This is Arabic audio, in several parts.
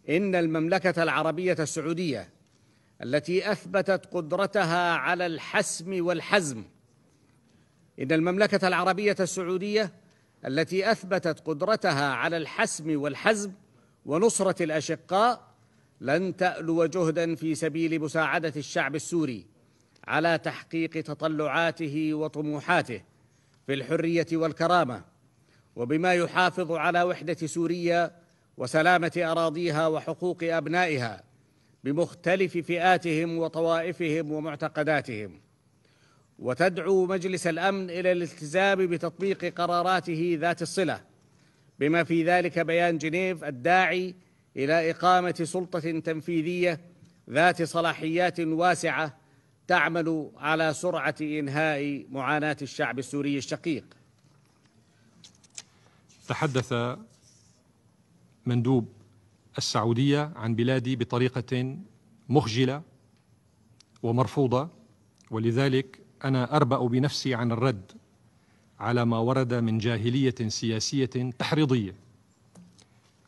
إن المملكة العربية السعودية التي أثبتت قدرتها على الحسم والحزم إن المملكة العربية السعودية التي أثبتت قدرتها على الحسم والحزم ونصرة الأشقاء لن تألو جهداً في سبيل مساعدة الشعب السوري على تحقيق تطلعاته وطموحاته في الحرية والكرامة، وبما يحافظ على وحدة سوريا وسلامة أراضيها وحقوق أبنائها بمختلف فئاتهم وطوائفهم ومعتقداتهم. وتدعو مجلس الأمن إلى الالتزام بتطبيق قراراته ذات الصلة، بما في ذلك بيان جنيف الداعي إلى إقامة سلطة تنفيذية ذات صلاحيات واسعة تعمل على سرعة إنهاء معاناة الشعب السوري الشقيق. تحدث مندوب السعودية عن بلادي بطريقة مخجلة ومرفوضة، ولذلك أنا أربأ بنفسي عن الرد على ما ورد من جاهلية سياسية تحريضية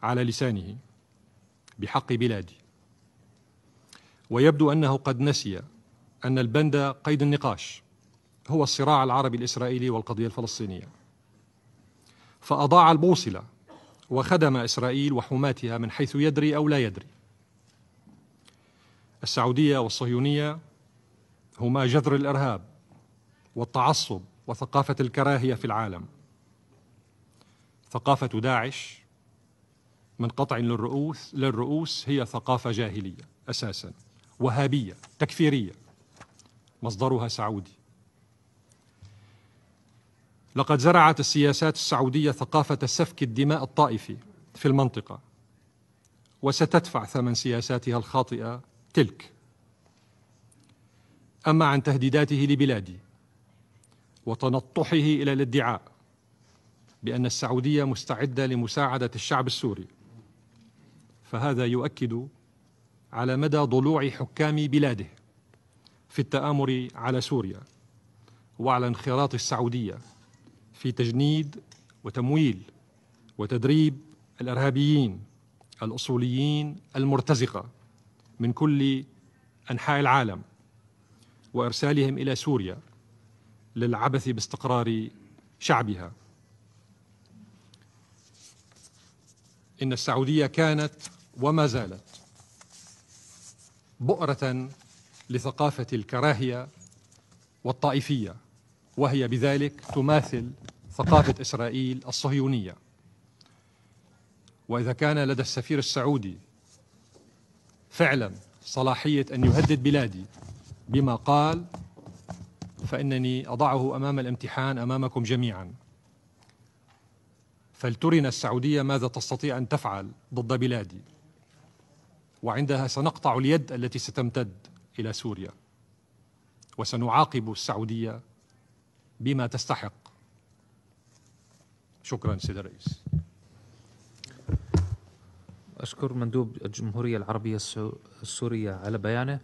على لسانه بحق بلادي. ويبدو أنه قد نسي أن البند قيد النقاش هو الصراع العربي الإسرائيلي والقضية الفلسطينية، فأضاع البوصلة وخدم إسرائيل وحماتها من حيث يدري أو لا يدري. السعودية والصهيونية هما جذر الإرهاب والتعصب وثقافة الكراهية في العالم. ثقافة داعش من قطع للرؤوس هي ثقافة جاهلية أساساً، وهابية تكفيرية، مصدرها سعودي. لقد زرعت السياسات السعودية ثقافة سفك الدماء الطائفي في المنطقة، وستدفع ثمن سياساتها الخاطئة تلك. أما عن تهديداته لبلادي وتنطحه إلى الادعاء بأن السعودية مستعدة لمساعدة الشعب السوري، فهذا يؤكد على مدى ضلوع حكام بلاده في التآمر على سوريا، وعلى انخراط السعودية في تجنيد وتمويل وتدريب الإرهابيين الأصوليين المرتزقة من كل أنحاء العالم، وإرسالهم إلى سوريا للعبث باستقرار شعبها. إن السعودية كانت وما زالت بؤرة لثقافة الكراهية والطائفية، وهي بذلك تماثل ثقافة إسرائيل الصهيونية. وإذا كان لدى السفير السعودي فعلا صلاحية أن يهدد بلادي بما قال، فإنني أضعه أمام الامتحان أمامكم جميعا. فلترنا السعودية ماذا تستطيع أن تفعل ضد بلادي، وعندها سنقطع اليد التي ستمتد إلى سوريا، وسنعاقب السعودية بما تستحق. شكرا سيد الرئيس. أشكر مندوب الجمهورية العربية السورية على بيانه.